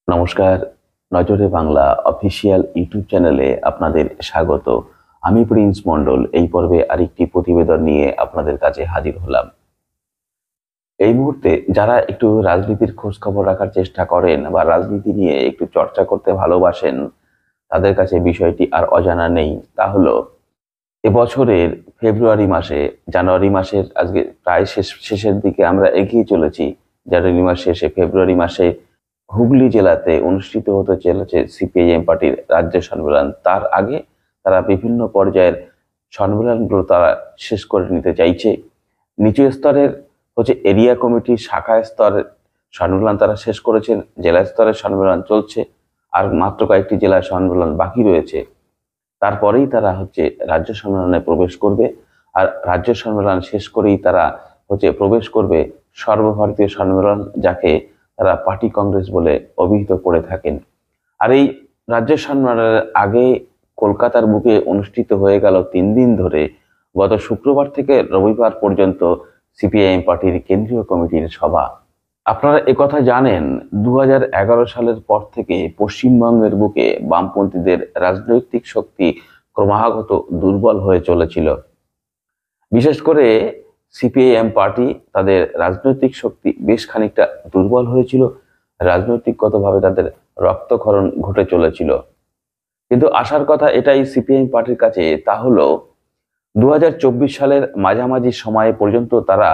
নমস্কার। নজরে Bangla official YouTube চ্যানেলে আপনাদের স্বাগত। আমি প্রিন্স মণ্ডল এই পর্বে আরেকটি প্রতিবেদন নিয়ে আপনাদের কাছে হাজির হলাম। এই মুহূর্তে যারা একটু রাজনীতির খোঁজ খবর রাখার চেষ্টা করেন বা রাজনীতি নিয়ে একটু চর্চা করতে ভালোবাসেন, তাদের কাছে বিষয়টি আর অজানা নেই। তা হলো এবছরের ফেব্রুয়ারি মাসে, জানুয়ারি মাসের আজকে প্রায় শেষের দিকে আমরা এগিয়ে চলেছি। জানুয়ারি মাস শেষে ফেব্রুয়ারি মাসে হুগলি জেলাতে অনুষ্ঠিত হতে চলেছে সিপিআইএম পার্টির রাজ্য সম্মেলন। তার আগে তারা বিভিন্ন পর্যায়ের সম্মেলনগুলো তারা শেষ করে নিতে চাইছে। নিচু স্তরের এরিয়া কমিটি শাখা স্তরের সম্মেলন তারা শেষ করেছেন, জেলা স্তরের সম্মেলন চলছে, আর মাত্র কয়েকটি জেলার সম্মেলন বাকি রয়েছে। তারপরেই তারা রাজ্য সম্মেলনে প্রবেশ করবে, আর রাজ্য সম্মেলন শেষ করেই তারা প্রবেশ করবে সর্বভারতীয় সম্মেলন, যাকে তারা পার্টি কংগ্রেস বলে অভিহিত করে থাকেন। আর এই রাজ্য সম্মেলনের আগে কলকাতার বুকে অনুষ্ঠিত হয়ে গেল 3 দিন ধরে, গত শুক্রবার থেকে রবিবার পর্যন্ত সিপিআইএম পার্টির কেন্দ্রীয় কমিটির সভা। আপনারা একথা জানেন, 2011 সালের পর থেকে পশ্চিমবঙ্গের বুকে বামপন্থীদের রাজনৈতিক শক্তি ক্রমাগত দুর্বল হয়ে চলেছিল। বিশেষ করে সিপিআইএম পার্টি, তাদের রাজনৈতিক শক্তি বেশ খানিকটা দুর্বল হয়েছিল, রাজনৈতিকগতভাবে তাদের রক্তক্ষরণ ঘটে চলেছিল। কিন্তু আশার কথা এটাই সিপিআইএম পার্টির কাছে, তা হলো 2024 সালের মাঝামাঝি সময় পর্যন্ত তারা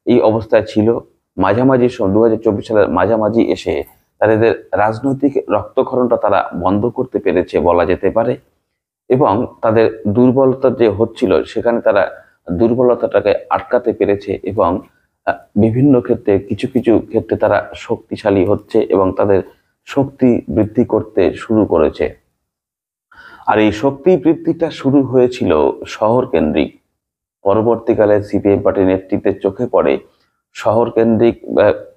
এই অবস্থায় ছিল। 2024 সালের মাঝামাঝি এসে তাদের রাজনৈতিক রক্তক্ষরণটা তারা বন্ধ করতে পেরেছে বলা যেতে পারে, এবং তাদের দুর্বলতা যে হচ্ছিল সেখানে তারা দুর্বলতাটাকে আটকাতে পেরেছে, এবং বিভিন্ন ক্ষেত্রে কিছু কিছু ক্ষেত্রে তারা শক্তিশালী হচ্ছে এবং তাদের শক্তি বৃদ্ধি করতে শুরু করেছে। আর এই শক্তি বৃদ্ধিটা শুরু হয়েছিল শহর কেন্দ্রিক। পরবর্তীকালে সিপিএম পার্টির নেতৃত্বে চোখে পড়ে শহর কেন্দ্রিক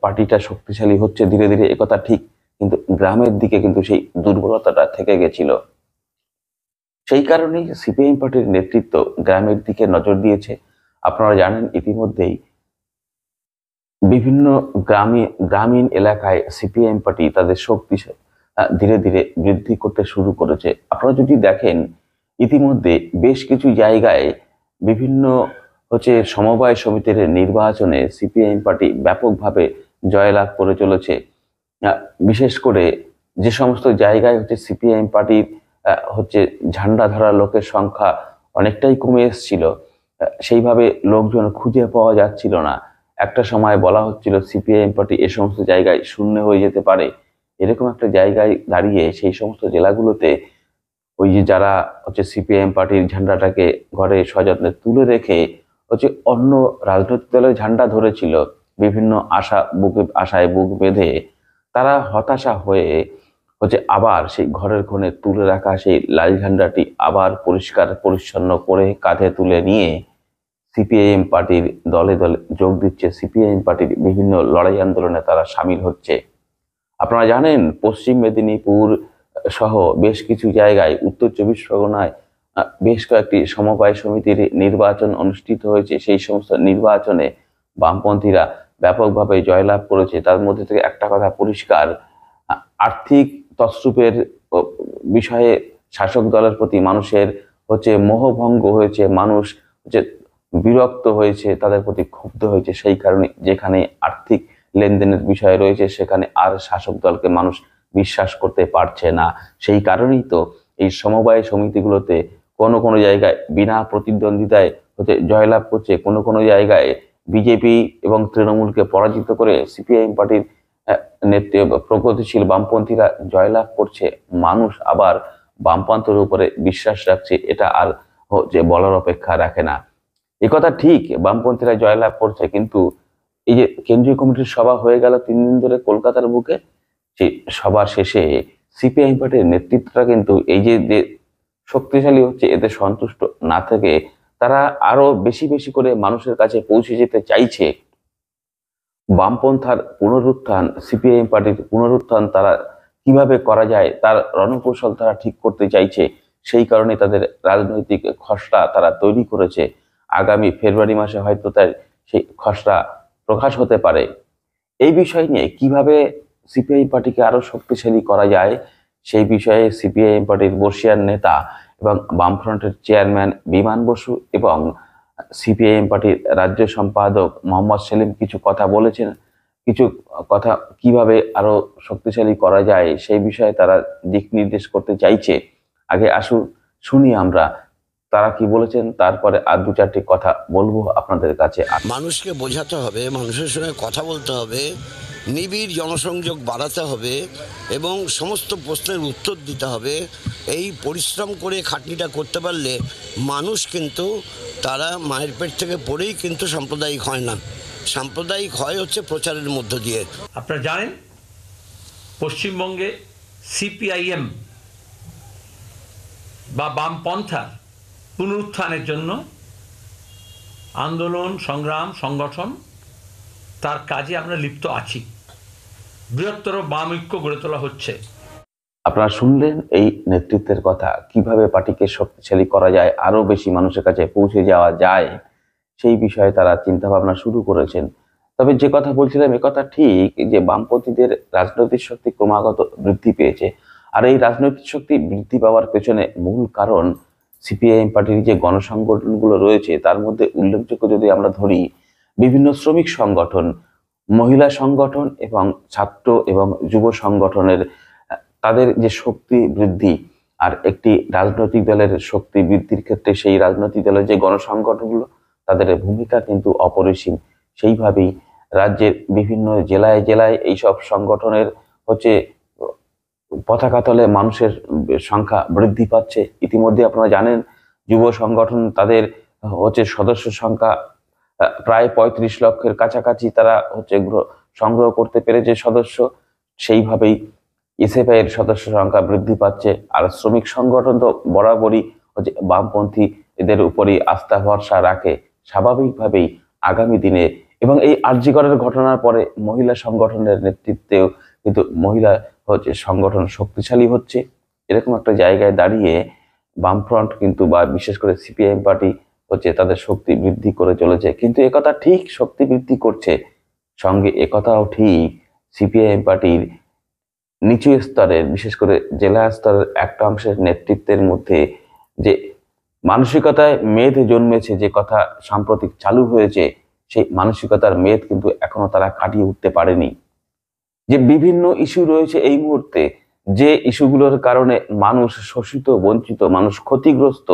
পার্টিটা শক্তিশালী হচ্ছে ধীরে ধীরে, একথা ঠিক, কিন্তু গ্রামের দিকে কিন্তু সেই দুর্বলতাটা থেকে গেছিল। সেই কারণেই সিপিআইএম পার্টির নেতৃত্ব গ্রামের দিকে নজর দিয়েছে। আপনারা জানেন ইতিমধ্যেই বিভিন্ন গ্রামীণ এলাকায় সিপিআইএম পার্টি তাদের শক্তি ধীরে ধীরে বৃদ্ধি করতে শুরু করেছে। আপনারা যদি দেখেন, ইতিমধ্যে বেশ কিছু জায়গায় বিভিন্ন সমবায় সমিতির নির্বাচনে সিপিআইএম পার্টি ব্যাপকভাবে জয়লাভ করে চলেছে। বিশেষ করে যে সমস্ত জায়গায় সিপিআইএম পার্টির ঝান্ডা ধরা লোকের সংখ্যা অনেকটাই কমে এসেছিল, সেইভাবে লোকজন খুঁজে পাওয়া যাচ্ছিল না। একটা সময় বলা হচ্ছিল সিপিআইএম পার্টি এ সমস্ত জায়গায় শূন্য হয়ে যেতে পারে। এরকম একটা জায়গায় দাঁড়িয়ে সেই সমস্ত জেলাগুলোতে ওই যে যারা সিপিআইএম পার্টির ঝান্ডাটাকে ঘরে সযত্নে তুলে রেখে অন্য রাজনৈতিক দলের ঝান্ডা ধরেছিল, বিভিন্ন আশায় বুক বেঁধে তারা হতাশা হয়ে আবার সেই ঘরের কোণে তুলে রাখা সেই লাল ঝান্ডাটি আবার পরিষ্কার পরিচ্ছন্ন করে কাঁধে তুলে নিয়ে সিপিআইএম পার্টির দলে দলে যোগ দিচ্ছে। সিপিআইএম পার্টির বিভিন্ন লড়াই আন্দোলনে তারা সামিল হচ্ছে। আপনারা জানেন, পশ্চিম মেদিনীপুর সহ বেশ কিছু জায়গায়, উত্তর 24 পরগনায় বেশ কয়েকটি সমবায় সমিতির নির্বাচন অনুষ্ঠিত হয়েছে। সেই সমস্ত নির্বাচনে বামপন্থীরা ব্যাপকভাবে জয়লাভ করেছে। তার মধ্যে থেকে একটা কথা পরিষ্কার, আর্থিক তছরূপের বিষয়ে শাসক দলের প্রতি মানুষের মোহভঙ্গ হয়েছে, মানুষ বিরক্ত হয়েছে, তাদের প্রতি ক্ষুব্ধ হয়েছে। সেই কারণে যেখানে আর্থিক লেনদেনের বিষয় রয়েছে সেখানে আর শাসক দলকে মানুষ বিশ্বাস করতে পারছে না। সেই কারণেই তো এই সমবায় সমিতিগুলোতে কোনো কোনো জায়গায় বিনা প্রতিদ্বন্দ্বিতায় জয়লাভ করছে, কোনো কোনো জায়গায় বিজেপি এবং তৃণমূলকে পরাজিত করে সিপিআইএম পার্টির প্রগতিশীল বামপন্থীরা জয়লাভ করছে। মানুষ আবার বামপন্থের উপরে বিশ্বাস রাখছে, এটা আর বলার অপেক্ষা রাখে না। একথা ঠিক, বামপন্থীরা জয়লাভ করছে, কিন্তু এই যে কেন্দ্রীয় কমিটির সভা হয়ে গেল 3 দিন ধরে কলকাতার বুকে, সেই সভা শেষে সিপিআইএম পার্টির নেতৃত্বটা কিন্তু এই যে শক্তিশালী হচ্ছে এতে সন্তুষ্ট না থেকে তারা আরো বেশি বেশি করে মানুষের কাছে পৌঁছে যেতে চাইছে। বামপন্থার পুনরুত্থান, সিপিআইএম পার্টির পুনরুত্থান তারা কিভাবে করা যায় তার রণকৌশল তারা ঠিক করতে চাইছে। সেই কারণে তাদের রাজনৈতিক খসড়া তারা তৈরি করেছে। আগামী ফেব্রুয়ারি মাসে হয়তো তার সেই খসড়া প্রকাশ হতে পারে। এই বিষয় নিয়ে কিভাবে সিপিআইএম পার্টিকে আরো শক্তিশালী করা যায় সেই বিষয়ে সিপিআইএম পার্টির বর্ষিয়ান নেতা এবং বামফ্রন্টের চেয়ারম্যান বিমান বসু এবং সিপিআইএম পার্টির রাজ্য সম্পাদক মোহাম্মদ সেলিম কিছু কথা বলেছেন। কিছু কথা কিভাবে আরো শক্তিশালী করা যায় সেই বিষয়ে তারা দিক নির্দেশ করতে চাইছে। আগে আসুন শুনি আমরা তারা কি বলেছেন, তারপরে আর দু চারটি কথা বলবো আপনাদের কাছে। মানুষকে বোঝাতে হবে, মানুষের সঙ্গে কথা বলতে হবে, নিবিড় জনসংযোগ বাড়াতে হবে এবং সমস্ত প্রশ্নের উত্তর দিতে হবে। এই পরিশ্রম করে খাটনিটা করতে পারলে মানুষ কিন্তু তারা মায়ের পেট থেকে পড়েই কিন্তু সাম্প্রদায়িক হয় না। সাম্প্রদায়িক হয় হচ্ছে প্রচারের মধ্য দিয়ে। আপনারা জানেন পশ্চিমবঙ্গে সিপিআইএম বা বামপন্থার পুনরুত্থানের জন্য আন্দোলন সংগ্রাম সংগঠন তার কাজে আমরা লিপ্ত আছি। বৃহত্তর বাম ঐক্য গড়ে তোলা হচ্ছে। আপনারা শুনলেন এই নেতৃত্বের কথা, কিভাবে পার্টিকে শক্তিশালী করা যায়, আরো বেশি মানুষের কাছে পৌঁছে যাওয়া যায় সেই বিষয়ে তারা চিন্তা ভাবনা শুরু করেছেন। তবে যে কথা বলছিলাম এ কথা ঠিক যে বামপন্থীদের রাজনৈতিক শক্তি ক্রমাগত বৃদ্ধি পেয়েছে, আর এই রাজনৈতিক শক্তি বৃদ্ধি পাওয়ার পেছনে মূল কারণ সিপিআইএম পার্টির যে গণসংগঠনগুলো রয়েছে তার মধ্যে উল্লেখযোগ্য যদি আমরা ধরি বিভিন্ন শ্রমিক সংগঠন, মহিলা সংগঠন এবং ছাত্র এবং যুব সংগঠনের তাদের যে শক্তি বৃদ্ধি, আর একটি রাজনৈতিক দলের শক্তি বৃদ্ধির ক্ষেত্রে সেই রাজনৈতিক দলের যে গণসংগঠনগুলো তাদের ভূমিকা কিন্তু অপরিসীম। সেইভাবেই রাজ্যের বিভিন্ন জেলায় জেলায় এইসব সংগঠনের হচ্ছে পতাকা তলে মানুষের সংখ্যা বৃদ্ধি পাচ্ছে। ইতিমধ্যে আপনারা জানেন যুব সংগঠন তাদের হচ্ছে সদস্য সংখ্যা প্রায় ৩৫ লক্ষের কাছাকাছি তারা হচ্ছে সংগ্রহ করতে পেরেছে সদস্য। সেইভাবেই এসএফআই এর সদস্য সংখ্যা বৃদ্ধি পাচ্ছে। আর শ্রমিক সংগঠন তো বরাবরই হচ্ছে বামপন্থী এদের উপরই আস্থা ভরসা রাখে। স্বাভাবিকভাবেই আগামী দিনে এবং এই আরজি করের ঘটনার পরে মহিলা সংগঠনের নেতৃত্বেও কিন্তু মহিলা হচ্ছে সংগঠন শক্তিশালী হচ্ছে। এরকম একটা জায়গায় দাঁড়িয়ে বামফ্রন্ট কিন্তু বা বিশেষ করে সিপিআইএম পার্টি হচ্ছে তাদের শক্তি বৃদ্ধি করে চলেছে। কিন্তু একথা ঠিক শক্তি বৃদ্ধি করছে, সঙ্গে একথাও ঠিক সিপিআইএম পার্টির নিচু স্তরের বিশেষ করে জেলা স্তরের একটা অংশের নেতৃত্বের মধ্যে যে মানসিকতায় মেদ জন্মেছে, যে কথা সাম্প্রতিক চালু হয়েছে, সেই মানসিকতার মেদ কিন্তু এখনো তারা কাটিয়ে উঠতে পারেনি। যে বিভিন্ন ইস্যু রয়েছে এই মুহূর্তে, যে ইস্যুগুলোর কারণে মানুষ শোষিত বঞ্চিত, মানুষ ক্ষতিগ্রস্ত,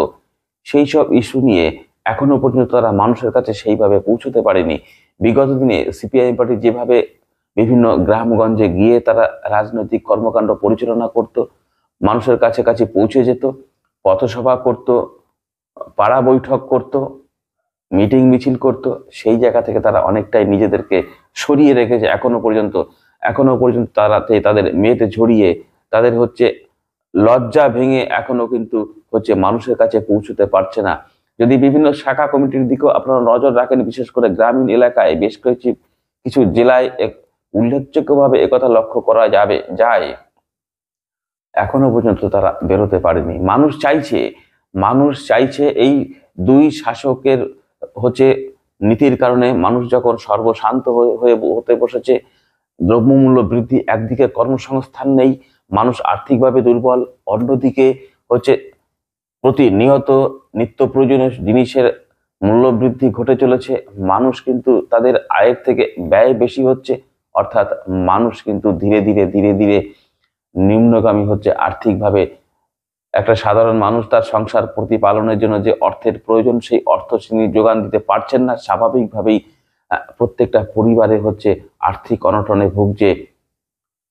সেই সব ইস্যু নিয়ে এখনো পর্যন্ত তারা মানুষের কাছে সেইভাবে পৌঁছতে পারেনি। বিগত দিনে সিপিআইএম পার্টি যেভাবে বিভিন্ন গ্রামগঞ্জে গিয়ে তারা রাজনৈতিক কর্মকাণ্ড পরিচালনা করত, মানুষের কাছে কাছে পৌঁছে যেত, পথসভা করত, পাড়া বৈঠক করত, মিটিং মিছিল করত, সেই জায়গা থেকে তারা অনেকটাই নিজেদেরকে সরিয়ে রেখেছে এখনো পর্যন্ত তারা তাদের মেয়েতে ঝরিয়ে তাদের হচ্ছে লজ্জা ভেঙে এখনো কিন্তু হচ্ছে মানুষের কাছে পৌঁছতে পারছে না। যদি বিভিন্ন শাখা কমিটির দিকেও আপনারা নজর রাখেন, বিশেষ করে গ্রামীণ এলাকায় বেশ কিছু জেলায় উল্লেখযোগ্যভাবে একথা লক্ষ্য করা যায় এখনো পর্যন্ত তারা বেরোতে পারেনি। মানুষ চাইছে এই দুই শাসকের হচ্ছে নীতির কারণে মানুষ যখন সর্বশান্ত হতে বসেছে, দ্রব্যমূল্য বৃদ্ধি, একদিকে কর্মসংস্থান নেই, মানুষ আর্থিকভাবে দুর্বল, অন্যদিকে হচ্ছে প্রতিনিয়ত নিত্য প্রয়োজনীয় জিনিসের মূল্য বৃদ্ধি ঘটে চলেছে, মানুষ কিন্তু তাদের আয়ের থেকে ব্যয় বেশি হচ্ছে, অর্থাৎ মানুষ কিন্তু ধীরে ধীরে নিম্নগামী হচ্ছে আর্থিকভাবে। একটা সাধারণ মানুষ তার সংসার প্রতিপালনের জন্য যে অর্থের প্রয়োজন সেই অর্থ তিনি যোগান দিতে পারছেন না। স্বাভাবিকভাবেই প্রত্যেকটা পরিবারে হচ্ছে আর্থিক অনটনে ভুগছে।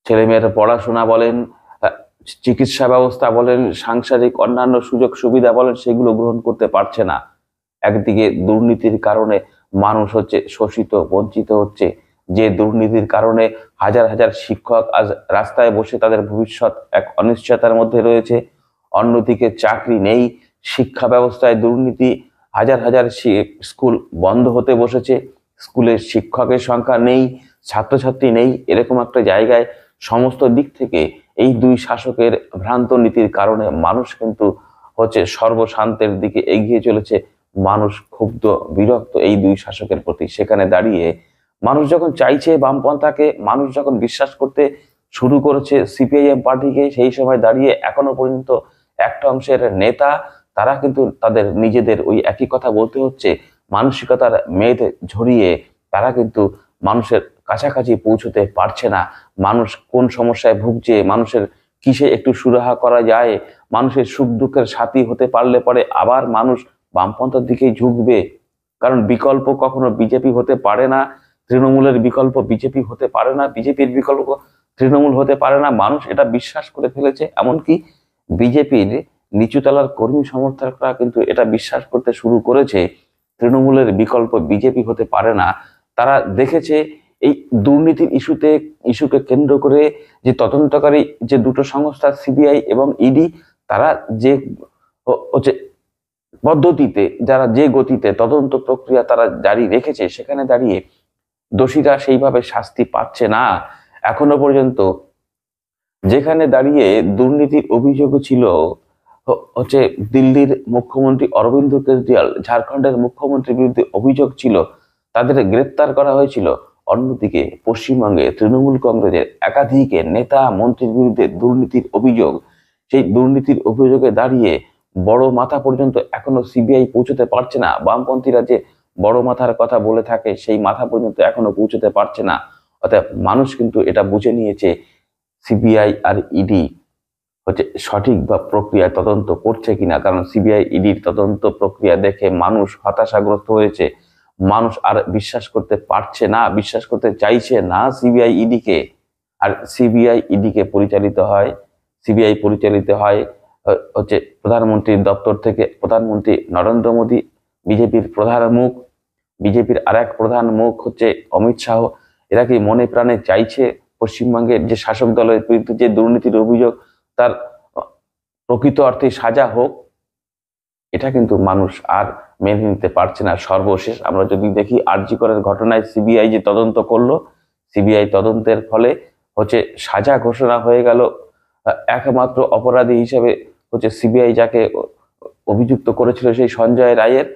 ছেলেমেয়ের পড়াশোনা বলেন, চিকিৎসা ব্যবস্থা বলেন, সাংসারিক অন্যান্য সুযোগ সুবিধা বলেন, সেগুলো গ্রহণ করতে পারছে না। একদিকে দুর্নীতির কারণে মানুষ হচ্ছে শোষিত বঞ্চিত হচ্ছে, যে দুর্নীতির কারণে হাজার হাজার শিক্ষক আজ রাস্তায় বসে তাদের ভবিষ্যৎ এক অনিশ্চয়তার মধ্যে রয়েছে। অন্যদিকে চাকরি নেই, শিক্ষা ব্যবস্থায় দুর্নীতি, হাজার হাজার স্কুল বন্ধ হতে বসেছে, স্কুলের শিক্ষকের সংখ্যা নেই, ছাত্রছাত্রী নেই। এরকম একটা জায়গায় সমস্ত দিক থেকে এই দুই শাসকের ভ্রান্ত নীতির কারণে মানুষ কিন্তু হচ্ছে সর্বশান্তের দিকে এগিয়ে চলেছে। মানুষ ক্ষুব্ধ বিরক্ত এই দুই শাসকের প্রতি। সেখানে দাঁড়িয়ে মানুষ যখন চাইছে বামপন্থাকে, মানুষ যখন বিশ্বাস করতে শুরু করেছে সিপিআইএম পার্টিকে, সেই সময় দাঁড়িয়ে এখনো পর্যন্ত একটা অংশের নেতা তারা কিন্তু তাদের নিজেদের ওই একই কথা বলতে হচ্ছে, মানসিকতার মেদ ঝরিয়ে তারা কিন্তু মানুষের কাছাকাছি পৌঁছতে পারছে না। মানুষ কোন সমস্যায় ভুগছে, মানুষের কিসে একটু সুরাহা করা যায়, মানুষের সুখ দুঃখের সাথী হতে পারলে পরে আবার মানুষ বামপন্থার দিকেই ঝুঁকবে। কারণ বিকল্প কখনো বিজেপি হতে পারে না, তৃণমূলের বিকল্প বিজেপি হতে পারে না, বিজেপির বিকল্প তৃণমূল হতে পারে না। মানুষ এটা বিশ্বাস করে ফেলেছে, এমনকি বিজেপির নিচুতলার কর্মী সমর্থকরা কিন্তু এটা বিশ্বাস করতে শুরু করেছে তৃণমূলের বিকল্প বিজেপি হতে পারে না। তারা দেখেছে এই দুর্নীতির ইস্যুকে কেন্দ্র করে যে তদন্তকারী যে দুটো সংস্থা সিবিআই এবং ইডি, তারা যে হচ্ছে পদ্ধতিতে, যারা যে গতিতে তদন্ত প্রক্রিয়া তারা জারি রেখেছে, সেখানে দাঁড়িয়ে দোষীরা সেইভাবে শাস্তি পাচ্ছে না এখনো পর্যন্ত। যেখানে দাঁড়িয়ে দুর্নীতির অভিযোগ ছিল হচ্ছে দিল্লির মুখ্যমন্ত্রী অরবিন্দ কেজরিওয়াল, ঝাড়খণ্ডের মুখ্যমন্ত্রীর বিরুদ্ধে অভিযোগ ছিল, তাদের গ্রেপ্তার করা হয়েছিল। অন্যদিকে পশ্চিমবঙ্গে তৃণমূল কংগ্রেসের একাধিক নেতা মন্ত্রীর বিরুদ্ধে দুর্নীতির অভিযোগ। সেই দুর্নীতির অভিযোগে দাঁড়িয়ে বড় মাথা পর্যন্ত এখনো সিবিআই পৌঁছতে পারছে না। বামপন্থীরা যে বড় মাথার কথা বলে থাকে, সেই মাথা পর্যন্ত এখনো পৌঁছতে পারছে না। অর্থাৎ মানুষ কিন্তু এটা বুঝে নিয়েছে সিবিআই আর ইডি হচ্ছে সঠিক বা প্রক্রিয়ায় তদন্ত করছে কিনা। কারণ সিবিআই ইডির তদন্ত প্রক্রিয়া দেখে মানুষ হতাশাগ্রস্ত হয়েছে। মানুষ আর বিশ্বাস করতে পারছে না, বিশ্বাস করতে চাইছে না সিবিআই ইডিকে। আর সিবিআই ইডিকে সিবিআই পরিচালিত হয় হচ্ছে প্রধানমন্ত্রীর দপ্তর থেকে। প্রধানমন্ত্রী নরেন্দ্র মোদী বিজেপির প্রধান মুখ, বিজেপির আর এক প্রধান মুখ হচ্ছে অমিত শাহ। এরা কি মনে প্রাণে চাইছে পশ্চিমবঙ্গের যে শাসক দলের বিরুদ্ধে যে দুর্নীতির অভিযোগ তার প্রকৃত অর্থে সাজা হোক? এটা কিন্তু মানুষ আর মেনে নিতে পারছে না। সর্বশেষ আমরা যদি দেখি আরজি করের ঘটনায় সিবিআই যে তদন্ত করলো, সিবিআই তদন্তের ফলে হচ্ছে সাজা ঘোষণা হয়ে গেল। একমাত্র অপরাধী হিসেবে হচ্ছে সিবিআই যাকে অভিযুক্ত করেছিল সেই সঞ্জয় রায়ের,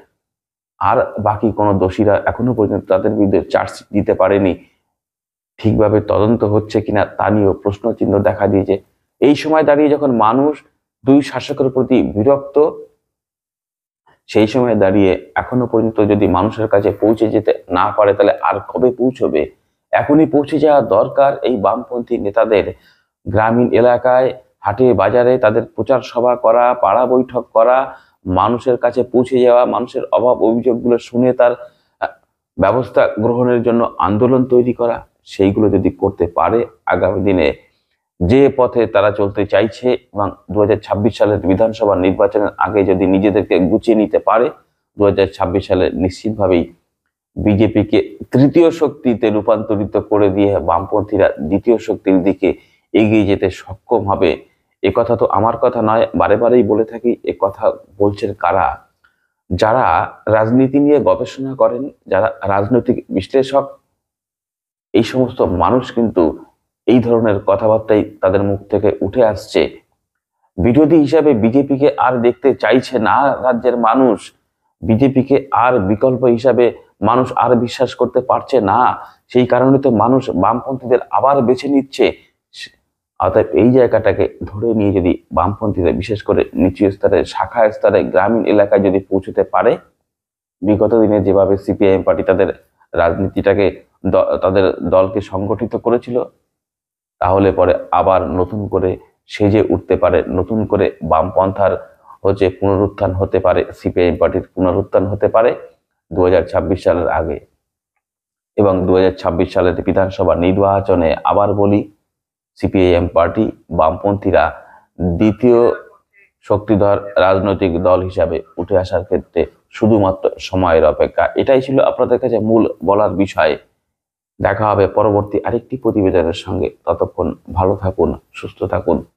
আর বাকি কোনো দোষীরা এখনো পর্যন্ত তাদের বিরুদ্ধে চার্জশিট দিতে পারেনি। ঠিকভাবে তদন্ত হচ্ছে কিনা তা নিয়েও প্রশ্নচিহ্ন দেখা দিয়েছে। এই সময় দাঁড়িয়ে যখন মানুষ দুই শাসকের প্রতি বিরক্ত, সেই সময় দাঁড়িয়ে এখনো পর্যন্ত যদি মানুষের কাছে পৌঁছে যেতে না পারে, তাহলে আর কবে পৌঁছবে? এখনই পৌঁছে যাওয়া দরকার এই বামপন্থী নেতাদের। গ্রামীণ এলাকায়, হাটে বাজারে তাদের প্রচার সভা করা, পাড়া বৈঠক করা, মানুষের কাছে পৌঁছে যাওয়া, মানুষের অভাব অভিযোগগুলো শুনে তার ব্যবস্থা গ্রহণের জন্য আন্দোলন তৈরি করা, সেইগুলো যদি করতে পারে আগামী দিনে যে পথে তারা চলতে চাইছে, এবং 2026 সালের বিধানসভা নির্বাচনের আগে যদি নিজেদেরকে গুছিয়ে নিতে পারে, 2026 সালে নিশ্চিতভাবেই বিজেপিকে তৃতীয় শক্তিতে রূপান্তরিত করে দিয়ে বামপন্থীরা দ্বিতীয় শক্তির দিকে এগিয়ে যেতে সক্ষম হবে। এ কথা তো আমার কথা নয়, বারে বারেই বলে থাকি। এ কথা বলছেন কারা? যারা রাজনীতি নিয়ে গবেষণা করেন, যারা রাজনৈতিক বিশ্লেষক, এই সমস্ত মানুষ কিন্তু এই ধরনের কথাবার্তাই তাদের মুখ থেকে উঠে আসছে। বিরোধী হিসাবে বিজেপিকে আর দেখতে চাইছে না রাজ্যের মানুষ। বিজেপিকে আর বিকল্প হিসাবে মানুষ আর বিশ্বাস করতে পারছে না। সেই কারণে তো মানুষ বামপন্থীদের আবার বেছে নিচ্ছে। অতএব এই জায়গাটাকে ধরে নিয়ে যদি বামপন্থীরা বিশেষ করে নিচু স্তরে, শাখা স্তরে, গ্রামীণ এলাকায় যদি পৌঁছতে পারে, বিগত দিনে যেভাবে সিপিআইএম পার্টি তাদের রাজনীতিটাকে, তাদের দলকে সংগঠিত করেছিল, তাহলে পরে আবার নতুন করে সেজে উঠতে পারে, নতুন করে বামপন্থার হচ্ছে পুনরুত্থান হতে পারে, সিপিআইএম পার্টির পুনরুত্থান হতে পারে 2026 সালের আগে। এবং 2026 সালের বিধানসভা নির্বাচনে আবার বলি, সিপিআইএম পার্টি, বামপন্থীরা দ্বিতীয় শক্তিধর রাজনৈতিক দল হিসাবে উঠে আসার ক্ষেত্রে শুধুমাত্র সময়ের অপেক্ষা। এটাই ছিল আপনাদের কাছে মূল বলার বিষয়। দেখা হবে পরবর্তী আরেকটি প্রতিবেদনের সঙ্গে। ততক্ষণ ভালো থাকুন, সুস্থ থাকুন।